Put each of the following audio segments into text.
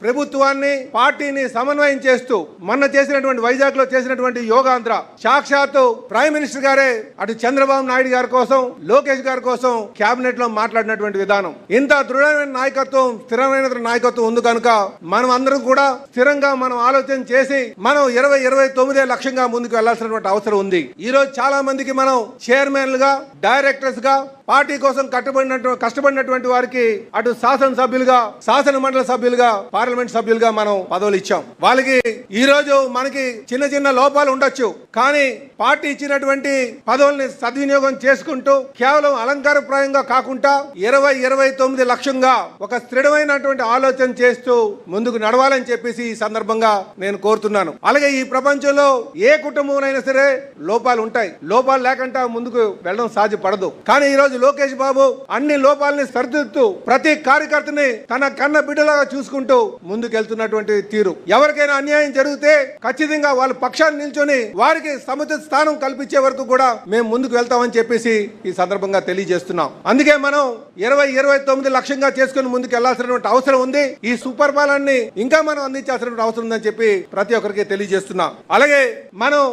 ప్రభుత్వాన్ని పార్టీని సమన్వయం చేస్తూ మొన్న చేసినటువంటి వైజాగ్ లో చేసినటువంటి యోగాంధ్ర సాక్షాత్తు ప్రైమ్ మినిస్టర్ గారే అటు చంద్రబాబు నాయుడు గారి కోసం లోకేష్ గారి కోసం కేబినెట్ లో మాట్లాడినటువంటి విధానం ఇంత దృఢమైన నాయకత్వం స్థిరమైన నాయకత్వం ఉంది కనుక మనం అందరం కూడా స్థిరంగా మనం ఆలోచన చేసి మనం 2029 లక్ష్యంగా ముందుకు వెళ్లాల్సినటువంటి అవసరం ఉంది. ఈ రోజు చాలా మందికి మనం చైర్మన్లుగా డైరెక్టర్స్ గా పార్టీ కోసం కష్టపడినటువంటి వారికి అటు శాసనసభ్యులుగా శాసన మండలి సభ్యులుగా పార్లమెంట్ సభ్యులుగా మనం పదవులు ఇచ్చాం. వాళ్ళకి ఈ రోజు మనకి చిన్న చిన్న లోపాలు ఉండొచ్చు, కానీ పార్టీ ఇచ్చినటువంటి పదవుల్ని సద్వినియోగం చేసుకుంటూ కేవలం అలంకారప్రాయంగా కాకుండా 2029 లక్ష్యంగా ఒక స్థిరమైనటువంటి ఆలోచన చేస్తూ ముందుకు నడవాలని చెప్పేసి ఈ సందర్భంగా నేను కోరుతున్నాను. అలాగే ఈ ప్రపంచంలో ఏ కుటుంబంలో సరే లోపాలు ఉంటాయి, లోపాలు లేకుండా ముందుకు వెళ్ళడం సాధ్యపడదు. కానీ ఈ రోజు లోకేష్ బాబు అన్ని లోపాలని సరిదిద్దుతూ ప్రతి కార్యకర్తని తన కన్న బిడ్డలాగా చూసుకుంటూ ముందుకెళ్తున్నటువంటి తీరు, ఎవరికైనా అన్యాయం జరిగితే ఖచ్చితంగా వాళ్ళ పక్షాన్ని నిల్చొని వారికి సముచిత స్థానం కల్పించే వరకు కూడా మేము ముందుకు వెళ్తామని చెప్పేసి ఈ సందర్భంగా తెలియజేస్తున్నాం. అందుకే మనం 2029 లక్ష్యంగా చేసుకుని ముందుకు వెళ్లాల్సినటువంటి అవసరం ఉంది. ఈ సుపరిపాలనని ఇంకా మనం అందించాల్సినటువంటి అవసరం ఉందని చెప్పి ప్రతి ఒక్కరికి తెలియజేస్తున్నాం. అలాగే మనం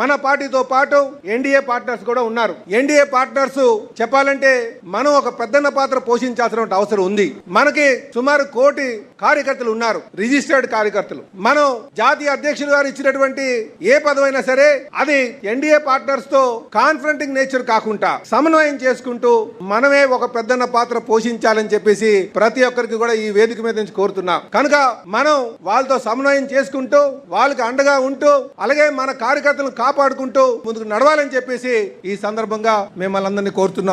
మన పార్టీతో పాటు ఎన్డీఏ పార్ట్నర్స్ కూడా ఉన్నారు. ఎన్డీఏ పార్ట్నర్స్ చెప్పాలంటే మనం ఒక పెద్దన్న పాత్ర పోషించాల్సిన అవసరం ఉంది. మనకి సుమారు 1 కోటి కార్యకర్తలు ఉన్నారు, రిజిస్టర్డ్ కార్యకర్తలు. మనం జాతీయ అధ్యక్షులు గారు ఇచ్చినటువంటి ఏ పదవైనా సరే అది ఎన్డీఏ పార్ట్నర్స్ తో కాన్ఫరెంటింగ్ నేచర్ కాకుండా సమన్వయం చేసుకుంటూ మనమే ఒక పెద్దన్న పాత్ర పోషించాలని చెప్పేసి ప్రతి ఒక్కరికి కూడా ఈ వేదిక మీద నుంచి కోరుతున్నాం. కనుక మనం వాళ్ళతో సమన్వయం చేసుకుంటూ వాళ్ళకి అండగా ఉంటూ అలాగే మన కార్యకర్తలు కాపాడుకుంటూ ముందుకు నడవాలని చెప్పేసి ఈ సందర్భంగా మిమ్మల్ని అందరినీ కోరుతున్నాం.